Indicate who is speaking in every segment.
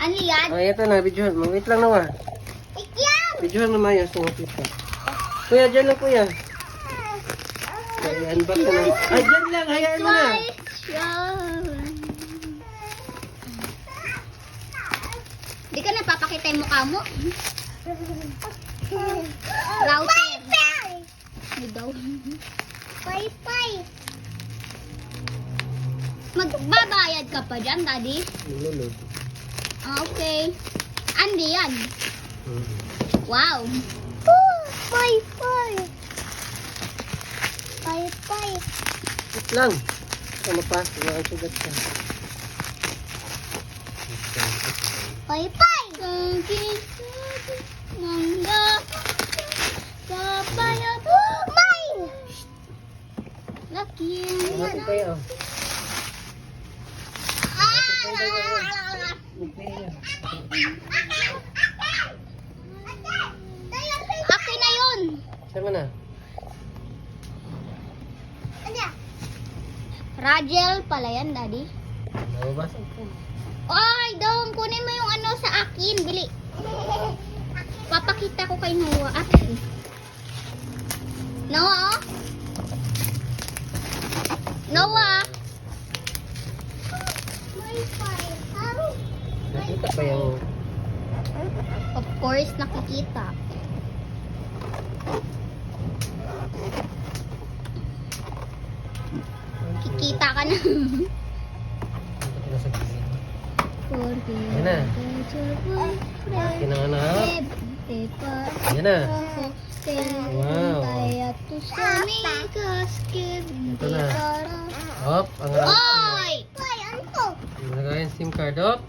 Speaker 1: Ano yan?
Speaker 2: Ay, ito na, videohan mo. Wait lang naman. Videohan mo Maya, sa kita. Kuya, dyan lang kuya. Ay, unbox na lang. Ay, dyan lang, hayaan mo na.
Speaker 1: Di ka napapakita yung mukha mo? Router. Ano daw? Wi-Fi. Magbabayad ka pa dyan, Daddy?
Speaker 2: Lulod.
Speaker 1: Ah, okay. Andi yan. Wow. Wi-Fi. Wi-Fi.
Speaker 2: Wait lang. Ano pa? Ang sugat ka.
Speaker 1: Wi-Fi. Mangga. Kapayat. Mine. Lucky.
Speaker 2: Ano kayo?
Speaker 1: Akin na yun.
Speaker 2: Sama na.
Speaker 1: Rajel pala yan, Daddy.
Speaker 2: Nababasan ko.
Speaker 1: Ay, Dong, kunin mo yung ano sa akin. Bili. Papakita ko kay Noah. Noah, oh. Noah.
Speaker 2: Nakita pa yung...
Speaker 1: Of course, nakikita. Kikita ka na.
Speaker 2: Nasa gilid. Yan na. Kinanganak. Yan na. Wow. Ito na. Hop, ang harap.
Speaker 1: Oy!
Speaker 2: Nagaya yung SIM card. Hop.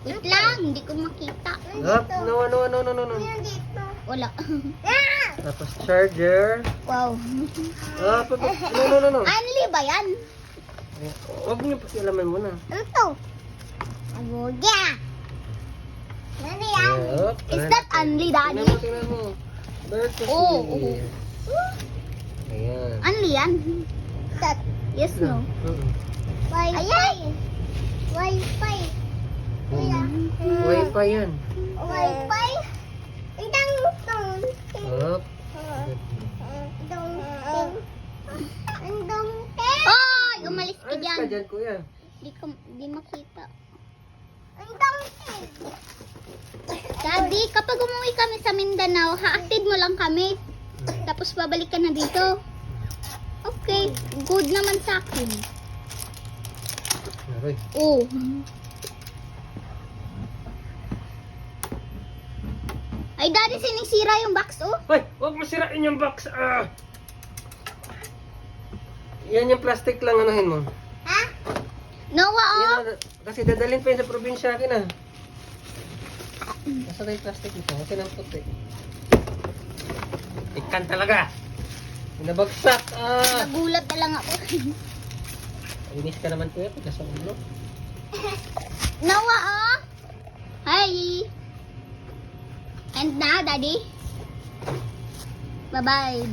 Speaker 1: Wait lang, hindi ko makita.
Speaker 2: Hop. No.
Speaker 1: Wala.
Speaker 2: Tapos charger.
Speaker 1: Wow.
Speaker 2: Hop. No.
Speaker 1: Anli ba yan?
Speaker 2: Huwag niyo pakialaman muna.
Speaker 1: Ito. Aboga. Ano yan?
Speaker 2: Hop.
Speaker 1: Is that Anli, Daddy?
Speaker 2: Tingnan mo. Birthday.
Speaker 1: Oh.
Speaker 2: Ayan.
Speaker 1: Anli yan? That. Yes, no? Wi-Fi. Wi-Fi.
Speaker 2: Wi-Fi yan.
Speaker 1: Wi-Fi?
Speaker 2: Hop.
Speaker 1: Oy! Umalis ka
Speaker 2: Alis ka
Speaker 1: dyan.
Speaker 2: dyan, kuya.
Speaker 1: Di makita. Daddy, kapag umuwi kami sa Mindanao, haatid mo lang kami. Tapos babalik ka na dito. Okay, good naman sa akin.
Speaker 2: Aray.
Speaker 1: Oh. Ay, Daddy, sinisira yung box, oh.
Speaker 2: Hoy, huwag masirain yung box. Ah. Yan yung plastic lang anuhin mo.
Speaker 1: Ha? Noah, oh.
Speaker 2: Yan, kasi dadalhin pa yun sa probinsya akin ah. Nasa na yung plastic nito? Kasi ng puti. Ikan talaga. Nabagsak. Ah.
Speaker 1: Nagulat na lang ako.
Speaker 2: Inis ka naman kuya pagka sa ulo.
Speaker 1: Noah, oh. Hi. And now, Daddy. Bye-bye.